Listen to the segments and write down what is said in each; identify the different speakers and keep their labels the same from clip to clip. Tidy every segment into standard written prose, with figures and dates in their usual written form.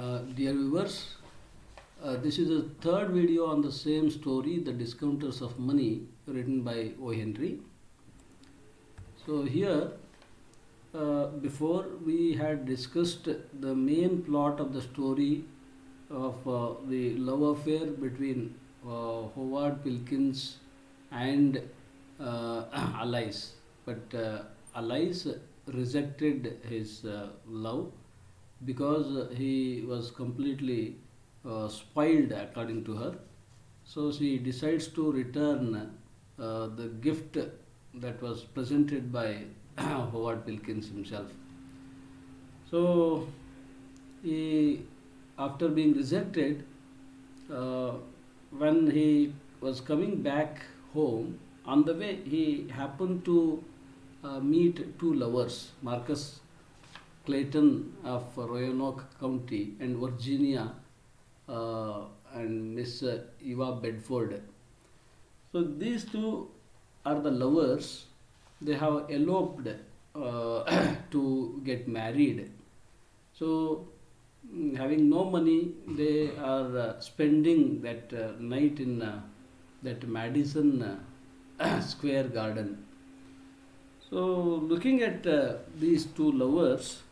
Speaker 1: Dear viewers, this is the third video on the same story, The Discounters of Money, written by O. Henry. So here, before we had discussed the main plot of the story of the love affair between Howard Pilkins and Alice, but Alice rejected his love because he was completely spoiled according to her. So she decides to return the gift that was presented by Howard Pilkins himself. So he, after being rejected, uh, when he was coming back home, on the way he happened to meet two lovers, Marcus Clayton of Roanoke County and Virginia uh, and Miss Eva Bedford. So these two are the lovers. They have eloped to get married. So, having no money, they are spending that night in that Madison Square Garden. So, looking at these two lovers,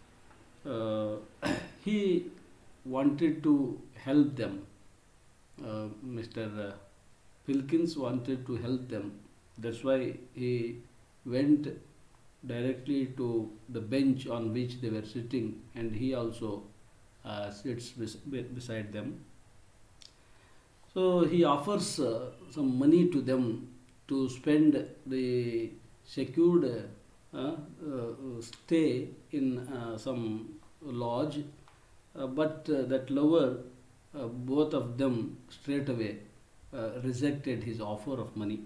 Speaker 1: uh, he wanted to help them. Mr. Pilkins wanted to help them. That's why he went directly to the bench on which they were sitting, and he also sits beside them. So he offers some money to them to spend the secured stay in some lodge, but that lover, both of them straight away rejected his offer of money.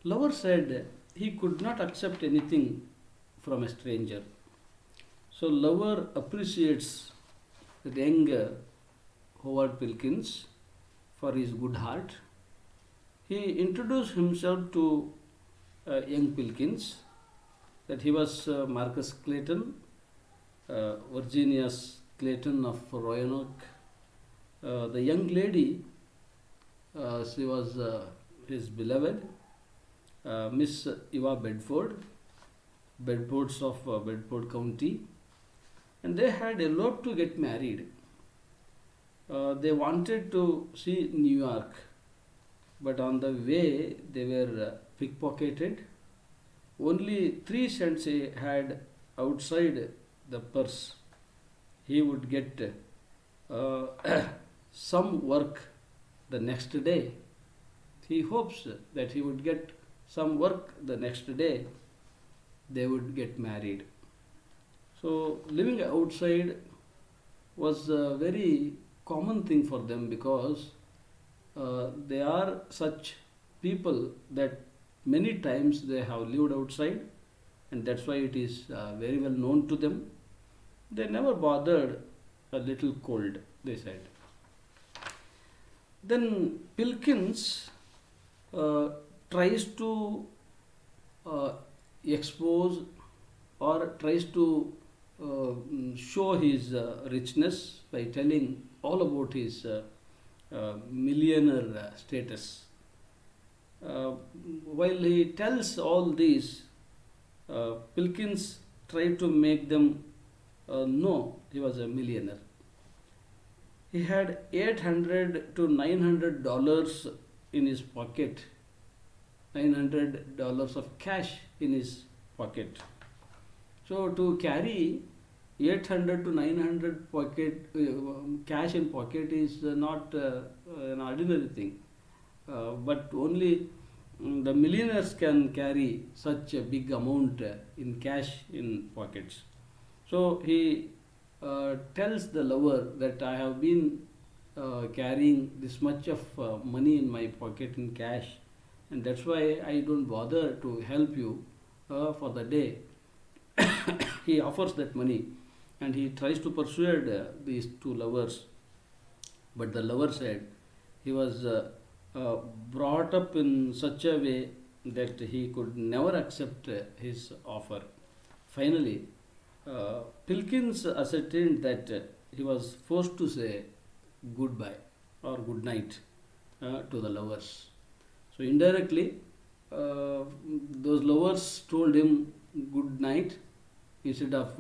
Speaker 1: Lover said he could not accept anything from a stranger. So Lover appreciates the young Howard Pilkins for his good heart. He introduced himself to young Pilkins, that he was Marcus Clayton, Virginia's Clayton of Roanoke. The young lady, she was his beloved, Miss Eva Bedford, Bedfords of Bedford County, and they had eloped to get married. They wanted to see New York, but on the way they were pickpocketed. Only 3 cents he had outside the purse. He would get uh, some work the next day. He hopes that he would get some work the next day. They would get married. So living outside was a very common thing for them, because they are such people that many times they have lived outside, and that's why it is very well known to them. They never bothered a little cold, they said. Then Pilkins uh, tries to uh, expose or tries to show his richness by telling all about his millionaire status. Uh, while he tells all these, Pilkins tried to make them know he was a millionaire. He had $800 to $900 in his pocket, $900 of cash in his pocket. So to carry 800 to 900 pocket cash in pocket is not an ordinary thing, but only the millionaires can carry such a big amount in cash in pockets. So he tells the lover that I have been carrying this much of money in my pocket in cash, and that's why I don't bother to help you for the day. He offers that money, and he tries to persuade these two lovers, but the lover said he was uh, brought up in such a way that he could never accept his offer. Finally, Pilkins ascertained that he was forced to say goodbye or good night to the lovers. So indirectly, those lovers told him good night instead of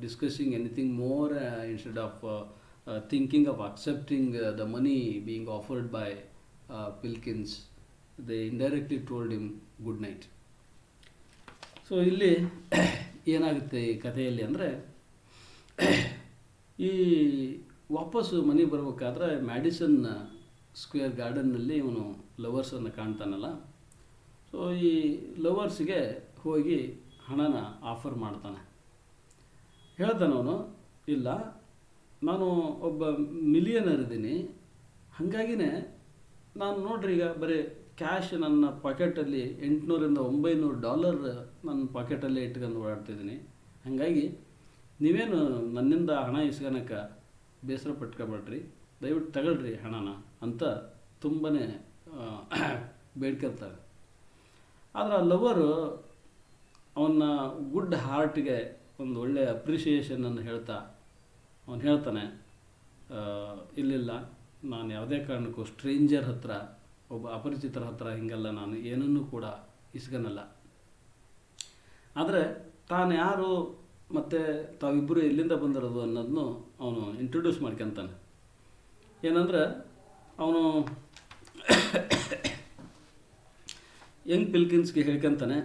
Speaker 1: discussing anything more, instead of thinking of accepting the money being offered by Pilkins. They indirectly told him good night. So ಇಲ್ಲಿ ಏನಾಗುತ್ತೆ ಈ ಕಥೆಯಲ್ಲಿ ಅಂದರೆ, ಈ ವಾಪಸ್ಸು ಮನೆಗೆ ಬರಬೇಕಾದ್ರೆ Madison square ಗಾರ್ಡನ್ನಲ್ಲಿ ಇವನು ಲವರ್ಸನ್ನು ಕಾಣ್ತಾನಲ್ಲ. ಸೊ ಈ ಲವರ್ಸ್ಗೆ ಹೋಗಿ ಹಣನ ಆಫರ್ ಮಾಡ್ತಾನೆ. ಹೇಳ್ತಾನೆ ಅವನು, ಇಲ್ಲ ನಾನು ಒಬ್ಬ ಮಿಲಿಯನರ್ ಇದ್ದೀನಿ, ಹಾಗಾಗಿನೇ ನಾನು ನೋಡ್ರಿ ಈಗ ಬರೀ ಕ್ಯಾಶ್ ನನ್ನ ಪಾಕೆಟಲ್ಲಿ $800-900 ನನ್ನ ಪಾಕೆಟಲ್ಲೇ ಇಟ್ಕೊಂಡು ಓಡಾಡ್ತಿದ್ದೀನಿ. ಹಾಗಾಗಿ ನೀವೇನು ನನ್ನಿಂದ ಹಣ ಇಸ್ಕೊಳಕ್ಕೆ ಬೇಸರ ಪಟ್ಕೊಬೇಡ್ರಿ, ದಯವಿಟ್ಟು ತಗೊಳ್ರಿ ಹಣನ ಅಂತ ತುಂಬಾ ಬೇಡ್ಕೊಳ್ತಾರೆ. ಆದರೆ ಆ ಲವರು ಅವನ ಗುಡ್ ಹಾರ್ಟ್ಗೆ ಒಂದು ಒಳ್ಳೆಯ ಅಪ್ರಿಷಿಯೇಷನನ್ನು ಹೇಳ್ತಾ ಅವನು ಹೇಳ್ತಾನೆ, ಇಲ್ಲಿಲ್ಲ, ನಾನು ಯಾವುದೇ ಕಾರಣಕ್ಕೂ ಸ್ಟ್ರೇಂಜರ್ ಹತ್ರ, ಒಬ್ಬ ಅಪರಿಚಿತರ ಹತ್ರ ಹಿಂಗೆಲ್ಲ ನಾನು ಏನನ್ನೂ ಕೂಡ ಇಸ್ಕೊನಲ್ಲ. ಆದರೆ ತಾನು ಯಾರು ಮತ್ತು ತಾವಿಬ್ಬರು ಎಲ್ಲಿಂದ ಬಂದಿರೋದು ಅನ್ನೋದನ್ನು ಅವನು ಇಂಟ್ರೊಡ್ಯೂಸ್ ಮಾಡ್ಕೊತಾನೆ. ಏನಂದರೆ ಅವನು ಯಂಗ್ ಪಿಲ್ಕಿನ್ಸ್ಗೆ ಹೇಳ್ಕೊತಾನೆ,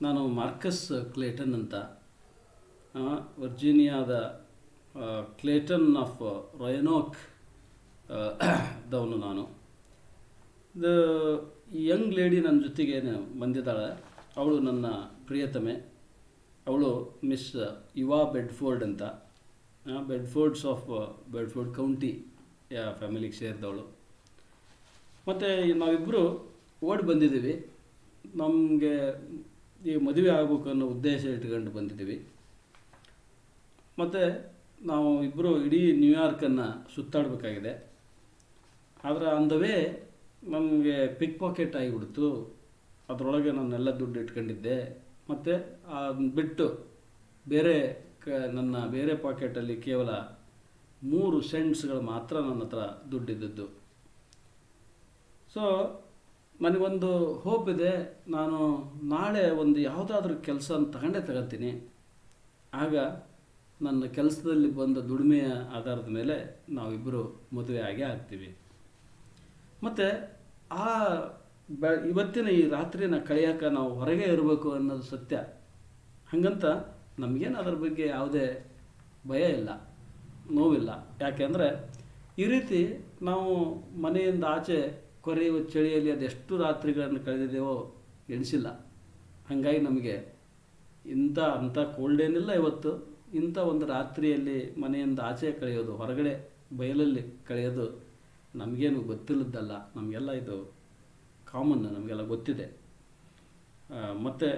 Speaker 1: ನಾನು ಮಾರ್ಕಸ್ ಕ್ಲೇಟನ್ ಅಂತ, ವರ್ಜೀನಿಯಾದ ಕ್ಲೇಟನ್ ಆಫ್ ರೊಯನೋಕ್ ದವನು ನಾನು. ಯಂಗ್ ಲೇಡಿ ನನ್ನ ಜೊತೆಗೆ ಬಂದಿದ್ದಾಳೆ, ಅವಳು ನನ್ನ ಪ್ರಿಯತಮೆ. ಅವಳು ಮಿಸ್ ಯುವಾ ಬೆಡ್ಫೋರ್ಡ್ ಅಂತ, ಬೆಡ್ಫೋರ್ಡ್ ಕೌಂಟಿ ಫ್ಯಾಮಿಲಿಗೆ ಸೇರಿದವಳು. ಮತ್ತು ನಾವಿಬ್ಬರು ಓಡಿ ಬಂದಿದ್ದೀವಿ, ನಮಗೆ ಈ ಮದುವೆ ಆಗಬೇಕು ಅನ್ನೋ ಉದ್ದೇಶ ಇಟ್ಕೊಂಡು ಬಂದಿದ್ದೀವಿ. ಮತ್ತು ನಾವು ಇಬ್ಬರು ಇಡೀ ನ್ಯೂಯಾರ್ಕನ್ನು ಸುತ್ತಾಡಬೇಕಾಗಿದೆ. ಆದರೆ ಅಂದವೇ ನಮಗೆ ಪಿಕ್ ಪಾಕೆಟ್ ಆಗಿಬಿಡ್ತು. ಅದರೊಳಗೆ ನಾನೆಲ್ಲ ದುಡ್ಡು ಇಟ್ಕೊಂಡಿದ್ದೆ. ಮತ್ತು ಬಿಟ್ಟು ನನ್ನ ಬೇರೆ ಪಾಕೆಟಲ್ಲಿ ಕೇವಲ 3 ಸೆಂಟ್ಸ್ಗಳು ಮಾತ್ರ ನನ್ನ ಹತ್ರ ದುಡ್ಡಿದ್ದದ್ದು. ಸೊ ನನಗೊಂದು ಹೋಪ್ ಇದೆ, ನಾನು ನಾಳೆ ಒಂದು ಯಾವುದಾದ್ರೂ ಕೆಲಸ ತಗೊಳ್ತೀನಿ. ಆಗ ನನ್ನ ಕೆಲಸದಲ್ಲಿ ಬಂದ ದುಡಿಮೆಯ ಆಧಾರದ ಮೇಲೆ ನಾವಿಬ್ಬರು ಮದುವೆ ಆಗೇ ಆಗ್ತೀವಿ. ಮತ್ತು ಇವತ್ತಿನ ಈ ರಾತ್ರಿನ ಕಳೆಯೋಕೆ ನಾವು ಹೊರಗೆ ಇರಬೇಕು ಅನ್ನೋದು ಸತ್ಯ. ಹಾಗಂತ ನಮಗೇನು ಅದರ ಬಗ್ಗೆ ಯಾವುದೇ ಭಯ ಇಲ್ಲ, ನೋವಿಲ್ಲ. ಯಾಕೆಂದರೆ ಈ ರೀತಿ ನಾವು ಮನೆಯಿಂದ ಆಚೆ ಕೊರೆಯುವ ಚಳಿಯಲ್ಲಿ ಅದೆಷ್ಟು ರಾತ್ರಿಗಳನ್ನು ಕಳೆದಿದ್ದೇವೋ ಎಣಿಸಿಲ್ಲ. ಹಾಗಾಗಿ ನಮಗೆ ಅಂಥ ಕೋಲ್ಡ್ ಏನಿಲ್ಲ ಇವತ್ತು. ಇಂಥ ಒಂದು ರಾತ್ರಿಯಲ್ಲಿ ಮನೆಯಿಂದ ಆಚೆ ಕಳೆಯೋದು, ಹೊರಗಡೆ ಬಯಲಲ್ಲಿ ಕಳೆಯೋದು ನಮಗೇನು ಗೊತ್ತಿಲ್ಲದ್ದಲ್ಲ. ನಮಗೆಲ್ಲ ಇದು ಕಾಮನ್, ನಮಗೆಲ್ಲ ಗೊತ್ತಿದೆ. ಮತ್ತು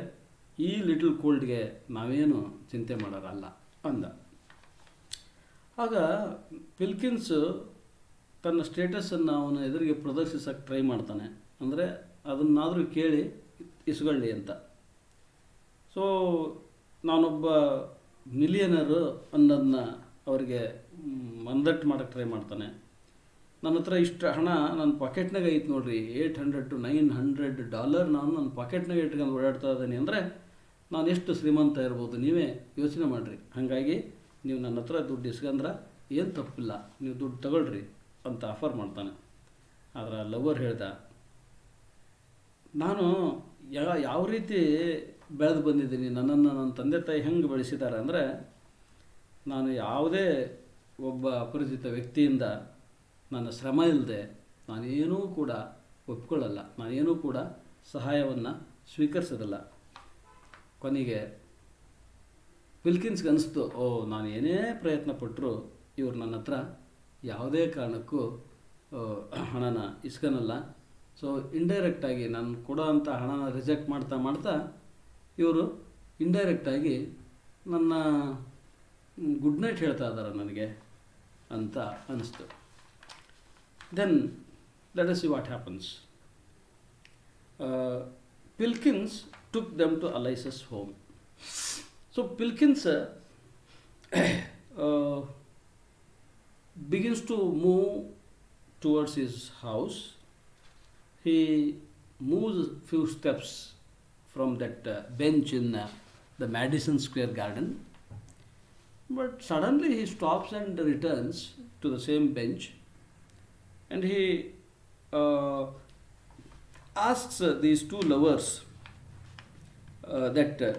Speaker 1: ಈ ಲಿಟಲ್ ಕೋಲ್ಡ್ಗೆ ನಾವೇನು ಚಿಂತೆ ಮಾಡೋರಲ್ಲ ಅಂದ. ಆಗ ಪಿಲ್ಕಿನ್ಸ್ ತನ್ನ ಸ್ಟೇಟಸನ್ನು ಅವನ ಎದುರಿಗೆ ಪ್ರದರ್ಶಿಸೋಕ್ಕೆ ಟ್ರೈ ಮಾಡ್ತಾನೆ. ಅಂದರೆ ಅದನ್ನಾದರೂ ಕೇಳಿ ಇಸ್ಕೊಳ್ಳಿ ಅಂತ. ಸೊ ನಾನೊಬ್ಬ ಮಿಲಿಯನರು ಅನ್ನೋದನ್ನ ಅವರಿಗೆ ಮಂದಟ್ಟು ಮಾಡೋಕ್ಕೆ ಟ್ರೈ ಮಾಡ್ತಾನೆ. ನನ್ನ ಹತ್ರ ಇಷ್ಟು ಹಣ ನನ್ನ ಪಾಕೆಟ್ನಾಗ ಐತೆ ನೋಡ್ರಿ, $800-900 ನಾನು ನನ್ನ ಪಾಕೆಟ್ನಾಗ ಇಟ್ಕೊಂಡು ಓಡಾಡ್ತಾ ಇದ್ದೀನಿ ಅಂದರೆ ನಾನು ಎಷ್ಟು ಶ್ರೀಮಂತ ಇರ್ಬೋದು, ನೀವೇ ಯೋಚನೆ ಮಾಡಿರಿ. ಹಾಗಾಗಿ ನೀವು ನನ್ನ ಹತ್ರ ದುಡ್ಡು ಇಸ್ಕೊಂಡ್ರೆ ಏನು ತಪ್ಪಿಲ್ಲ, ನೀವು ದುಡ್ಡು ತಗೊಳ್ರಿ ಅಂತ ಆಫರ್ ಮಾಡ್ತಾನೆ. ಆದರೆ ಲವರ್ ಹೇಳ್ದ, ನಾನು ಯಾವ ರೀತಿ ಬೆಳೆದು ಬಂದಿದ್ದೀನಿ, ನನ್ನನ್ನು ನನ್ನ ತಂದೆ ತಾಯಿ ಹೆಂಗೆ ಬೆಳೆಸಿದ್ದಾರೆ ಅಂದರೆ, ನಾನು ಯಾವುದೇ ಒಬ್ಬ ಅಪರಿಚಿತ ವ್ಯಕ್ತಿಯಿಂದ ನನ್ನ ಶ್ರಮ ಇಲ್ಲದೆ ನಾನೇನೂ ಕೂಡ ಒಪ್ಕೊಳ್ಳಲ್ಲ, ನಾನೇನೂ ಕೂಡ ಸಹಾಯವನ್ನು ಸ್ವೀಕರಿಸೋದಿಲ್ಲ. ಕೊನೆಗೆ ಪಿಲ್ಕಿನ್ಸ್ಗೆ ಅನಿಸ್ತು, ನಾನು ಏನೇ ಪ್ರಯತ್ನ ಪಟ್ಟರು ಇವ್ರು ನನ್ನ ಹತ್ರ ಯಾವುದೇ ಕಾರಣಕ್ಕೂ ಹಣನ ಇಸ್ಕೊನಲ್ಲ. ಸೊ ಇಂಡೈರೆಕ್ಟಾಗಿ ನಾನು ಕೊಡೋ ಅಂಥ ಹಣನ ರಿಜೆಕ್ಟ್ ಮಾಡ್ತಾ ಇವರು ಇಂಡೈರೆಕ್ಟಾಗಿ ನನ್ನ ಗುಡ್ ನೈಟ್ ಹೇಳ್ತಾ ಇದ್ದಾರೆ ನನಗೆ ಅಂತ ಅನ್ನಿಸ್ತು. Then let us see what happens. Pilkins took them to Eliza's home. So Pilkins begins to move towards his house. He moves a few steps from that bench in the Madison Square Garden, but suddenly he stops and returns to the same bench, and he asks these two lovers that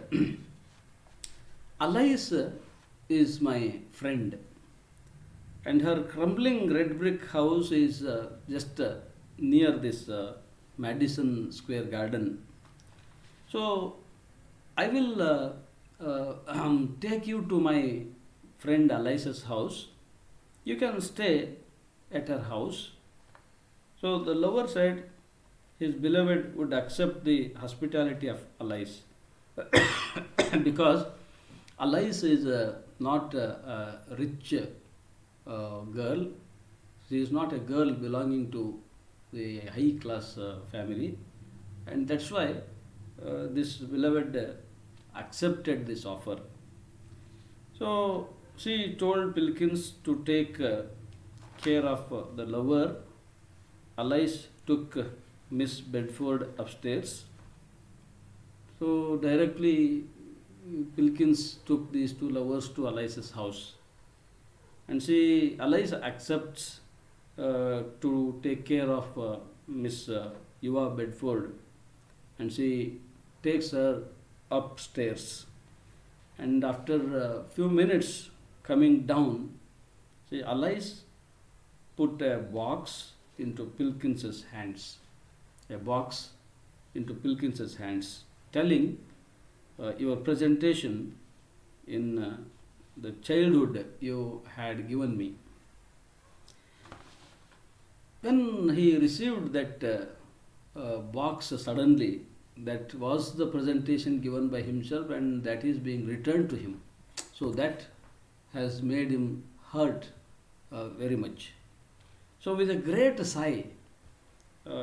Speaker 1: Alice is my friend, and her crumbling red brick house is just near this Madison Square Garden. So I will take you to my friend Alice's house. You can stay at her house. So the lover said his beloved would accept the hospitality of Alice because Alice is not a rich girl. She is not a girl belonging to the high class family, and that's why this beloved accepted this offer. So she told Pilkins to take care of the lover. Alice took Miss Bedford upstairs. So directly Pilkins took these two lovers to Alice's house, and Alice accepts to take care of Miss Eva Bedford, and she takes her upstairs. And after a few minutes coming down, Alice put a box into Pilkins's hands, telling your presentation in the childhood you had given me. When he received that box suddenly, that was the presentation given by himself, and that is being returned to him. So that has made him hurt very much. So with a great sigh,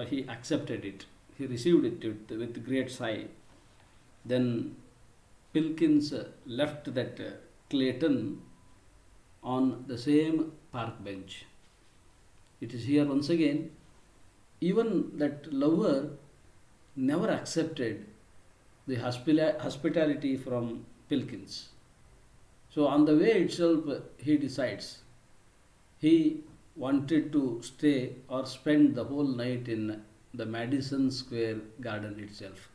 Speaker 1: he accepted it. He received it with great sigh. Then Pilkins left that Clayton on the same park bench. It is here once again, even that lover never accepted the hospitality from Pilkins. So on the way itself, he decides he wanted to stay or spend the whole night in the Madison Square Garden itself.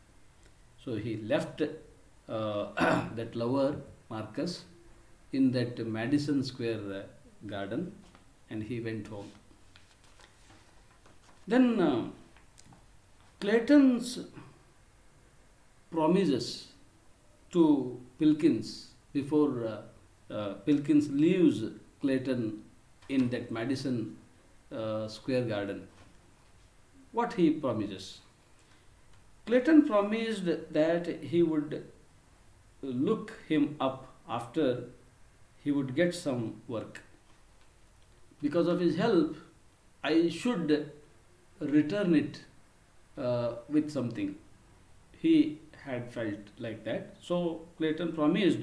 Speaker 1: So he left that lover, Marcus, in that Madison Square Garden, and he went home. Then Clayton's promises to Pilkins before Pilkins leaves Clayton in that Madison Square Garden. What he promises? Clayton promised that he would look him up after he would get some work. Because of his help, I should return it with something. He had felt like that. So Clayton promised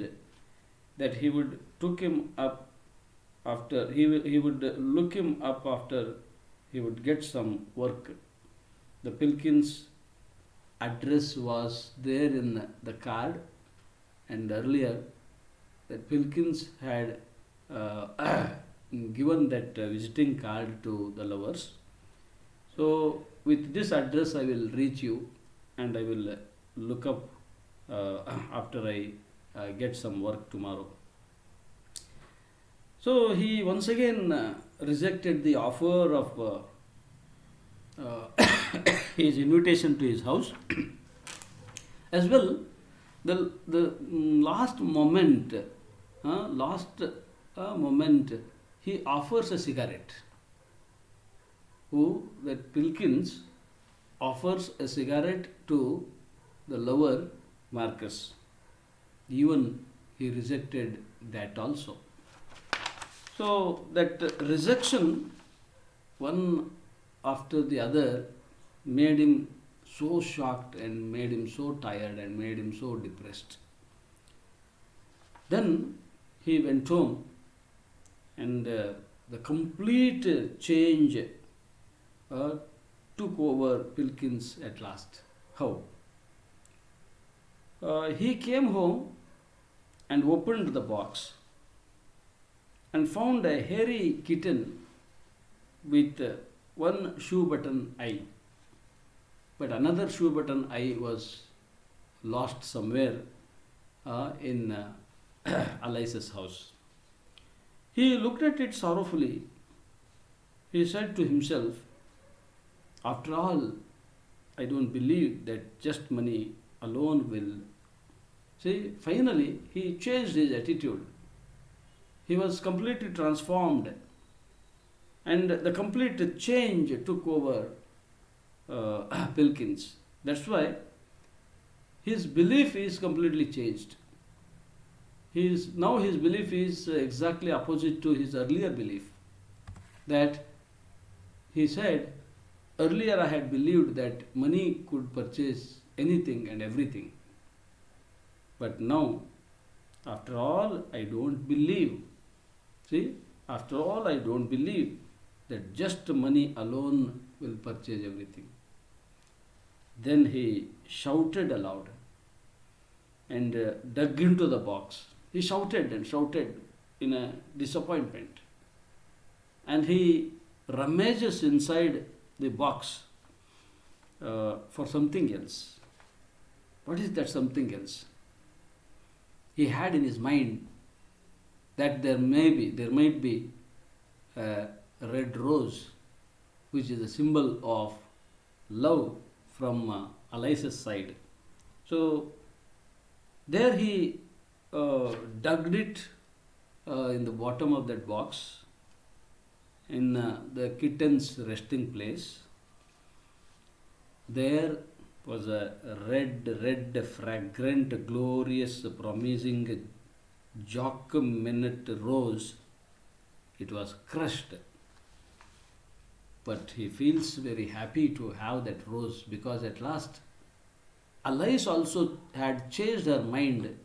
Speaker 1: that he would look him up after he would look him up after he would get some work. The Pilkins address was there in the card, and earlier that Pilkins had given that visiting card to the lovers. So with this address I will reach you, and I will look up after I get some work tomorrow. So he once again rejected the offer of his invitation to his house. As well, the last moment, he offers a cigarette. That Pilkins offers a cigarette to the lover Marcus. Even he rejected that also. So that rejection, one after the other, made him so shocked and made him so tired and made him so depressed. Then he went home, and the the complete change took over Pilkins at last. How? He came home and opened the box and found a hairy kitten with one shoe button eye. But another shoe button eye was lost somewhere in Alice's house. He looked at it sorrowfully. He said to himself, after all, I don't believe that just money alone will. See, finally, he changed his attitude. He was completely transformed, and the complete change took over Pilkins. That's why his belief is completely changed. Now his belief is exactly opposite to his earlier belief. That he said, earlier I had believed that money could purchase anything and everything. But now, after all, I don't believe. See, after all, I don't believe that just money alone will purchase everything. Then he shouted aloud and dug into the box. He shouted and shouted in a disappointment. And he rummages inside the box for something else. What is that something else? He had in his mind that there might be a red rose, which is a symbol of love from Alice's side. So there he dug it in the bottom of that box, in the kitten's resting place. There was a red, fragrant, glorious, promising Jacqueminot rose. It was crushed. But he feels very happy to have that rose, because at last Alice also had changed her mind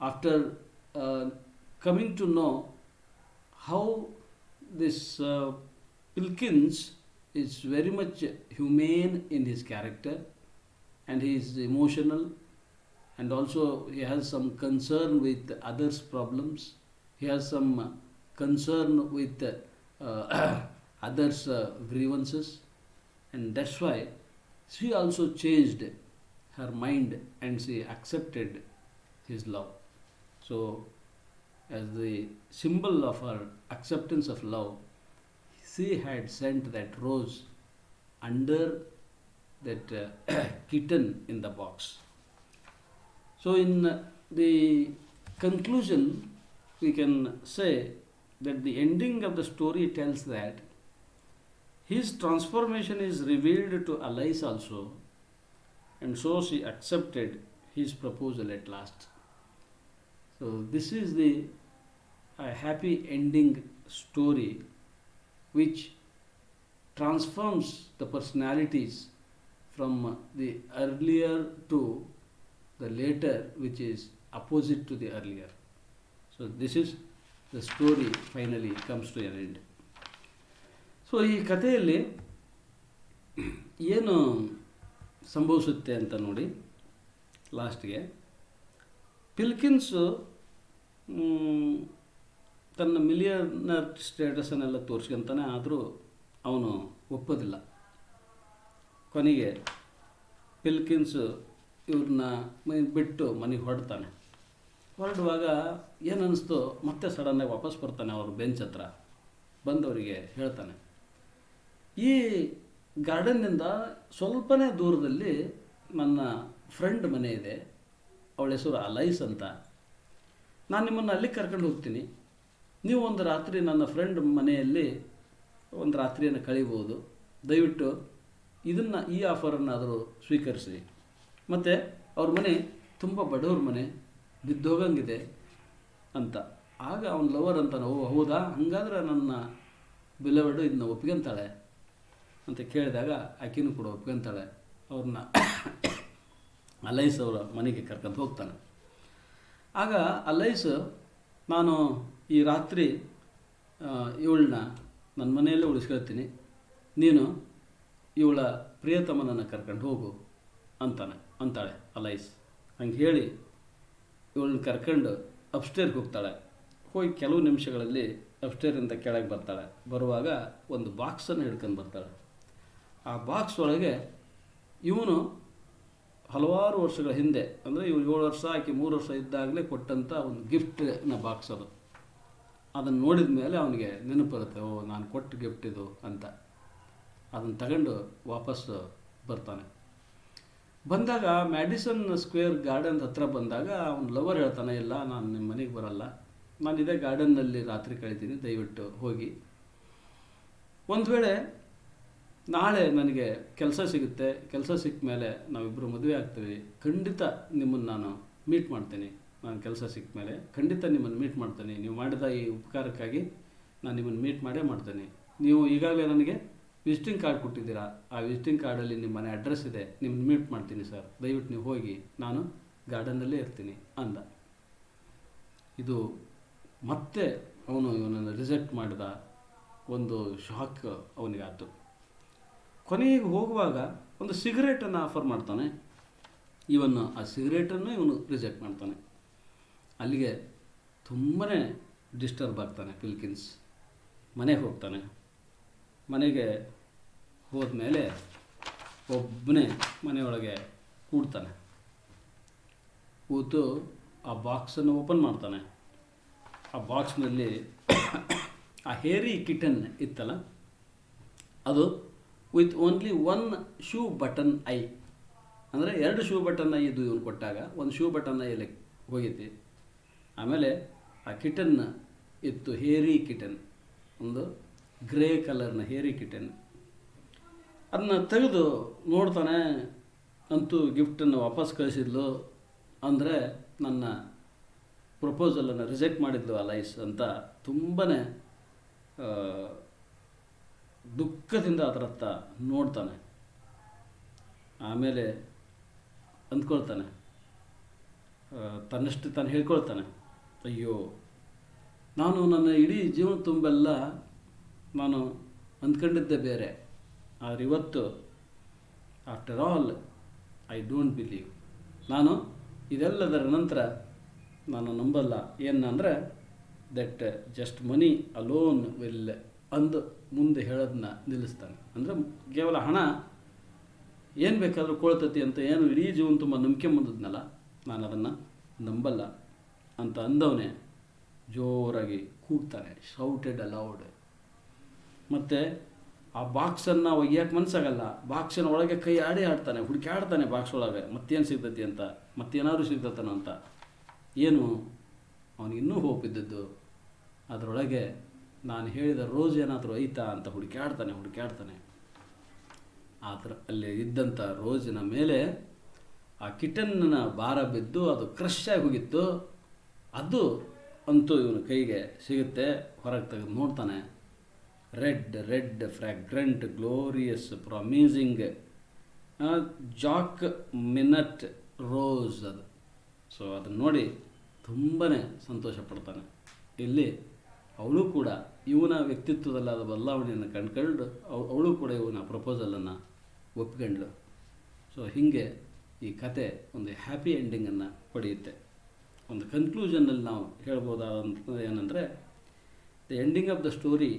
Speaker 1: after coming to know how this Pilkins is very much humane in his character, and he is emotional, and also he has some concern with others' problems. He has some concern with others' grievances, and that's why she also changed her mind and she accepted his love. So, as the symbol of her acceptance of love, she had sent that rose under that kitten in the box. So, in the conclusion, we can say that the ending of the story tells that his transformation is revealed to Alice also, and so she accepted his proposal at last. So, this is the happy ending story which transforms the personalities from the earlier to the later, which is opposite to the earlier. So this is the story finally comes to an end. So ಈ ಕಥೆಯಲ್ಲಿ ಏನು ಸಂಭವಿಸುತ್ತೆ ಅಂತ ನೋಡಿ, ಲಾಸ್ಟ್ಗೆ ಪಿಲ್ಕಿನ್ಸು ತನ್ನ millionaire ಸ್ಟೇಟಸನ್ನೆಲ್ಲ ತೋರಿಸ್ಕೊಂತಾನೆ, ಆದರೂ ಅವನು ಒಪ್ಪೋದಿಲ್ಲ. ಕೊನೆಗೆ ಪಿಲ್ಕಿನ್ಸು ಇವ್ರನ್ನ ಬಿಟ್ಟು ಮನೆಗೆ ಹೊರಡ್ತಾನೆ. ಹೊರಡುವಾಗ ಏನನ್ನಿಸ್ತು, ಮತ್ತೆ ಸಡನ್ನಾಗಿ ವಾಪಸ್ ಬರ್ತಾನೆ ಅವ್ರ ಬೆಂಚ್ ಹತ್ರ. ಬಂದವರಿಗೆ ಹೇಳ್ತಾನೆ, ಈ ಗಾರ್ಡನ್ನಿಂದ ಸ್ವಲ್ಪನೇ ದೂರದಲ್ಲಿ ನನ್ನ ಫ್ರೆಂಡ್ ಮನೆ ಇದೆ, ಅವಳ ಹೆಸರು ಅಲೈಸ್ ಅಂತ. ನಾನು ನಿಮ್ಮನ್ನು ಅಲ್ಲಿಗೆ ಕರ್ಕೊಂಡು ಹೋಗ್ತೀನಿ. ನೀವು ಒಂದು ರಾತ್ರಿ ನನ್ನ ಫ್ರೆಂಡ್ ಮನೆಯಲ್ಲಿ ಒಂದು ರಾತ್ರಿಯನ್ನು ಕಳೀಬೋದು. ದಯವಿಟ್ಟು ಈ ಆಫರನ್ನಾದರೂ ಸ್ವೀಕರಿಸಿ. ಮತ್ತು ಅವ್ರ ಮನೆ ತುಂಬ ಬಡವ್ರ ಮನೆ, ಬಿದ್ದೋಗಂಗಿದೆ ಅಂತ. ಆಗ ಅವನ ಲವರ್ ಅಂತಾನೆ, ಓ ಹೌದಾ, ಹಾಗಾದ್ರೆ ನನ್ನ ಬಿಲವಡು ಇದನ್ನ ಒಪ್ಕೊಂತಾಳೆ ಅಂತ ಕೇಳಿದಾಗ ಆಕೆನೂ ಕೂಡ ಒಪ್ಕೊಂತಾಳೆ. ಅವ್ರನ್ನ ಅಲೈಸ್ ಅವರ ಮನೆಗೆ ಕರ್ಕೊಂಡು ಹೋಗ್ತಾನೆ. ಆಗ ಅಲೈಸ್, ನಾನು ಈ ರಾತ್ರಿ ಇವಳನ್ನ ನನ್ನ ಮನೆಯಲ್ಲೇ ಉಳಿಸ್ಕೊಳ್ತೀನಿ, ನೀನು ಇವಳ ಪ್ರಿಯತಮನನ್ನು ಕರ್ಕೊಂಡು ಹೋಗು ಅಂತಾಳೆ ಅಲೈಸ್. ಹಂಗೆ ಹೇಳಿ ಇವಳನ್ನ ಕರ್ಕೊಂಡು ಅಪ್ಸ್ಟೇರ್ಗೆ ಹೋಗ್ತಾಳೆ. ಹೋಗಿ ಕೆಲವು ನಿಮಿಷಗಳಲ್ಲಿ ಅಪ್ಸ್ಟೇರಿಂದ ಕೆಳಗೆ ಬರ್ತಾಳೆ. ಬರುವಾಗ ಒಂದು ಬಾಕ್ಸನ್ನು ಹಿಡ್ಕೊಂಡು ಬರ್ತಾಳೆ. ಆ ಬಾಕ್ಸ್ ಒಳಗೆ ಇವನು ಹಲವಾರು ವರ್ಷಗಳ ಹಿಂದೆ, ಅಂದರೆ ಇವ್ರು 7 ವರ್ಷ ಆಕೆ 3 ವರ್ಷ ಇದ್ದಾಗಲೇ ಕೊಟ್ಟಂಥ ಒಂದು ಗಿಫ್ಟ್ನ ಬಾಕ್ಸ್ ಅದು. ಅದನ್ನು ನೋಡಿದ ಮೇಲೆ ಅವನಿಗೆ ನೆನಪು ಬರುತ್ತೆ, ಓ ನಾನು ಕೊಟ್ಟ ಗಿಫ್ಟ್ ಇದು ಅಂತ. ಅದನ್ನು ತಗೊಂಡು ವಾಪಸ್ಸು ಬರ್ತಾನೆ. ಬಂದಾಗ ಮ್ಯಾಡಿಸನ್ ಸ್ಕ್ವೇರ್ ಗಾರ್ಡನ್ ಹತ್ರ ಬಂದಾಗ ಅವನ ಲವರ್ ಹೇಳ್ತಾನೆ, ಇಲ್ಲ ನಾನು ನಿಮ್ಮ ಮನೆಗೆ ಬರಲ್ಲ, ನಾನು ಇದೇ ಗಾರ್ಡನ್ನಲ್ಲಿ ರಾತ್ರಿ ಕಳಿತೀನಿ, ದಯವಿಟ್ಟು ಹೋಗಿ. ಒಂದು ವೇಳೆ ನಾಳೆ ನನಗೆ ಕೆಲಸ ಸಿಗುತ್ತೆ, ಕೆಲಸ ಸಿಕ್ಕ ಮೇಲೆ ನಾವಿಬ್ಬರು ಮದುವೆ ಆಗ್ತೀವಿ, ಖಂಡಿತ ನಿಮ್ಮನ್ನು ನಾನು ಮೀಟ್ ಮಾಡ್ತೀನಿ. ನಾನು ಕೆಲಸ ಸಿಕ್ಕ ಮೇಲೆ ಖಂಡಿತ ನಿಮ್ಮನ್ನು ಮೀಟ್ ಮಾಡ್ತೀನಿ. ನೀವು ಮಾಡಿದ ಈ ಉಪಕಾರಕ್ಕಾಗಿ ನಾನು ನಿಮ್ಮನ್ನು ಮೀಟ್ ಮಾಡೇ ಮಾಡ್ತೀನಿ. ನೀವು ಈಗಾಗಲೇ ನನಗೆ ವಿಸಿಟಿಂಗ್ ಕಾರ್ಡ್ ಕೊಟ್ಟಿದ್ದೀರಾ, ಆ ವಿಸಿಟಿಂಗ್ ಕಾರ್ಡಲ್ಲಿ ನಿಮ್ಮ ಮನೆ ಅಡ್ರೆಸ್ ಇದೆ, ನಿಮ್ಮನ್ನು ಮೀಟ್ ಮಾಡ್ತೀನಿ ಸರ್, ದಯವಿಟ್ಟು ನೀವು ಹೋಗಿ, ನಾನು ಗಾರ್ಡನ್ನಲ್ಲೇ ಇರ್ತೀನಿ ಅಂದ. ಇದು ಮತ್ತೆ ಇವನನ್ನು ರಿಜೆಕ್ಟ್ ಮಾಡಿದ ಒಂದು ಶಾಕ್ ಅವನಿಗಾಯ್ತು. ಕೊನೆಗೆ ಹೋಗುವಾಗ ಒಂದು ಸಿಗರೇಟನ್ನು ಆಫರ್ ಮಾಡ್ತಾನೆ. ಆ ಸಿಗರೇಟನ್ನು ಇವನು ರಿಜೆಕ್ಟ್ ಮಾಡ್ತಾನೆ. ಅಲ್ಲಿಗೆ ತುಂಬಾ ಡಿಸ್ಟರ್ಬ್ ಆಗ್ತಾನೆ ಪಿಲ್ಕಿನ್ಸ್. ಮನೆಗೆ ಹೋಗ್ತಾನೆ. ಮನೆಗೆ ಹೋದ್ಮೇಲೆ ಒಬ್ಬನೇ ಮನೆಯೊಳಗೆ ಕೂಡ್ತಾನೆ. ಕೂತು ಆ ಬಾಕ್ಸನ್ನು ಓಪನ್ ಮಾಡ್ತಾನೆ. ಆ ಬಾಕ್ಸ್ನಲ್ಲಿ ಆ ಹೇರಿ ಕಿಟನ್ ಇತ್ತಲ್ಲ, ಅದು with only 1 shoe button I, ಅಂದರೆ 2 ಶೂ ಬಟನ್ ಐ ಇದು ಇವನು ಕೊಟ್ಟಾಗ, 1 ಶೂ ಬಟನ್ ಐಯಲ್ಲಿ ಹೋಗೈತಿ. ಆಮೇಲೆ ಆ ಕಿಟನ್ ಇತ್ತು, ಹೇರಿ ಕಿಟನ್, ಒಂದು ಗ್ರೇ ಕಲರ್ನ ಹೇರಿ ಕಿಟನ್. ಅದನ್ನ ತೆಗೆದು ನೋಡ್ತಾನೆ. ಅಂತೂ ಗಿಫ್ಟನ್ನು ವಾಪಸ್ ಕಳಿಸಿದ್ಲು, ಅಂದರೆ ನನ್ನ ಪ್ರಪೋಸಲನ್ನು ರಿಜೆಕ್ಟ್ ಮಾಡಿದ್ಲು ಅಲೈಸ್ ಅಂತ ತುಂಬಾ ದುಃಖದಿಂದ ಅದರತ್ತ ನೋಡ್ತಾನೆ. ಆಮೇಲೆ ಅಂದ್ಕೊಳ್ತಾನೆ, ತನ್ನಷ್ಟು ತಾನು ಹೇಳ್ಕೊಳ್ತಾನೆ, ಅಯ್ಯೋ ನಾನು ನನ್ನ ಇಡೀ ಜೀವನ ತುಂಬೆಲ್ಲ ನಾನು ಅಂದ್ಕೊಂಡಿದ್ದೆ ಬೇರೆ, ಆದರೆ ಇವತ್ತು after all I don't believe, ನಾನು ಇದೆಲ್ಲದರ ನಂತರ ನಾನು ನಂಬಲ್ಲ ಏನಂದರೆ that just money alone will ಅಂದು ಮುಂದೆ ಹೇಳೋದನ್ನ ನಿಲ್ಲಿಸ್ತಾನೆ. ಅಂದರೆ ಕೇವಲ ಹಣ ಏನು ಬೇಕಾದರೂ ಕೊಳ್ತತಿ ಅಂತ ಏನು ಇಡೀ ಜೀವನ ತುಂಬ ನಂಬಿಕೆ ಬಂದದ್ನಲ್ಲ, ನಾನು ಅದನ್ನು ನಂಬಲ್ಲ ಅಂತ ಅಂದವನೇ ಜೋರಾಗಿ ಕೂಗ್ತಾನೆ, ಶೌಟೆಡ್ ಅಲೌಡ್. ಮತ್ತು ಆ ಬಾಕ್ಸನ್ನು ಒಯ್ಯಕ್ಕೆ ಮನಸ್ಸಾಗಲ್ಲ. ಬಾಕ್ಸಿನ ಒಳಗೆ ಕೈ ಆಡ್ತಾನೆ, ಹುಡುಕಾಡ್ತಾನೆ ಬಾಕ್ಸ್ ಒಳಗೆ ಮತ್ತೇನು ಸಿಗ್ತತಿ ಅಂತ, ಮತ್ತೇನಾದರೂ ಸಿಗ್ತತನೋ ಅಂತ. ಏನು ಅವನಿಗಿನ್ನೂ ಹೋಪ್ ಇದ್ದದ್ದು, ಅದರೊಳಗೆ ನಾನು ಹೇಳಿದ ರೋಸ್ ಏನಾದರೂ ಐತಾ ಅಂತ ಹುಡುಕಾಡ್ತಾನೆ. ಅಲ್ಲಿ ಇದ್ದಂಥ ರೋಜಿನ ಮೇಲೆ ಆ ಕಿಟನ್ನ ಭಾರ ಬಿದ್ದು ಅದು ಕ್ರಶ್ ಆಗಿ ಹೋಗಿತ್ತು. ಅದು ಅಂತೂ ಇವನ ಕೈಗೆ ಸಿಗುತ್ತೆ. ಹೊರಗೆ ತೆಗೆದು ನೋಡ್ತಾನೆ, red fragrant glorious promising Jack minute rose ಅದು. ಸೊ ಅದನ್ನು ನೋಡಿ ತುಂಬಾ ಸಂತೋಷ ಪಡ್ತಾನೆ. ಇಲ್ಲಿ ಅವಳು ಕೂಡ ಇವನ ವ್ಯಕ್ತಿತ್ವದಲ್ಲಾದ ಬದಲಾವಣೆಯನ್ನು ಕಂಡುಕೊಂಡು ಅವಳು ಕೂಡ ಇವನ ಪ್ರಪೋಸಲನ್ನು ಒಪ್ಕೊಂಡ್ಳು. ಸೊ ಹೀಗೆ ಈ ಕತೆ ಒಂದು ಹ್ಯಾಪಿ ಎಂಡಿಂಗನ್ನು ಪಡೆಯುತ್ತೆ. ಒಂದು ಕನ್ಕ್ಲೂಷನ್ನಲ್ಲಿ ನಾವು ಹೇಳ್ಬೋದಾದಂಥ ಏನಂದರೆ, the ending of the story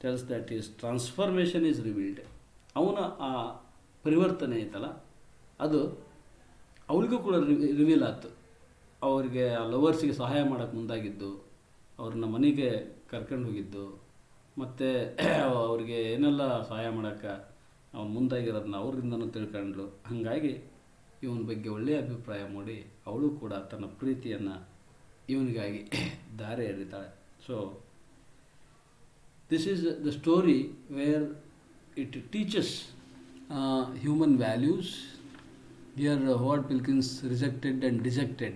Speaker 1: tells that is transformation is revealed. ಅವನ ಆ ಪರಿವರ್ತನೆ ಐತಲ್ಲ, ಅದು ಅವಳಿಗೂ ಕೂಡ ರಿವೀಲ್ ಆಯ್ತು. ಅವರಿಗೆ ಆ ಲವರ್ಸಿಗೆ ಸಹಾಯ ಮಾಡೋಕ್ಕೆ ಮುಂದಾಗಿದ್ದು, ಅವ್ರನ್ನ ಮನೆಗೆ ಕರ್ಕೊಂಡು ಹೋಗಿದ್ದು, ಮತ್ತು ಅವ್ರಿಗೆ ಏನೆಲ್ಲ ಸಹಾಯ ಮಾಡೋಕ್ಕೆ ಅವನು ಮುಂದಾಗಿರೋದನ್ನ ಅವರಿಂದನೂ ತಿಳ್ಕೊಂಡ್ಳು. ಹಾಗಾಗಿ ಇವನ ಬಗ್ಗೆ ಒಳ್ಳೆಯ ಅಭಿಪ್ರಾಯ ಮೂಡಿ ಅವಳು ಕೂಡ ತನ್ನ ಪ್ರೀತಿಯನ್ನು ಇವನಿಗಾಗಿ ದಾರಿ ಎರಿತಾಳೆ. So this is the story where it teaches human values. Here Howard Pilkins rejected and dejected,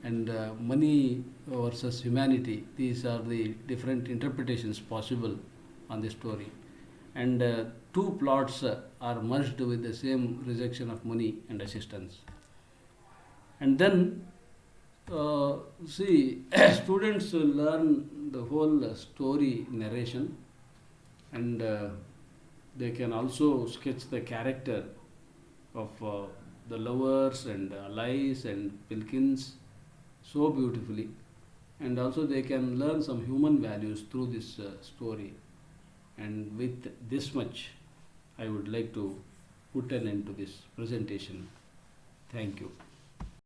Speaker 1: and money versus humanity. These are the different interpretations possible on the story, and two plots are merged with the same rejection of money and assistance. And then See, students will learn the whole story narration, and they can also sketch the character of the lovers and Alice and Wilkins so beautifully, and also they can learn some human values through this story. And with this much, I would like to put an end to this presentation. Thank you.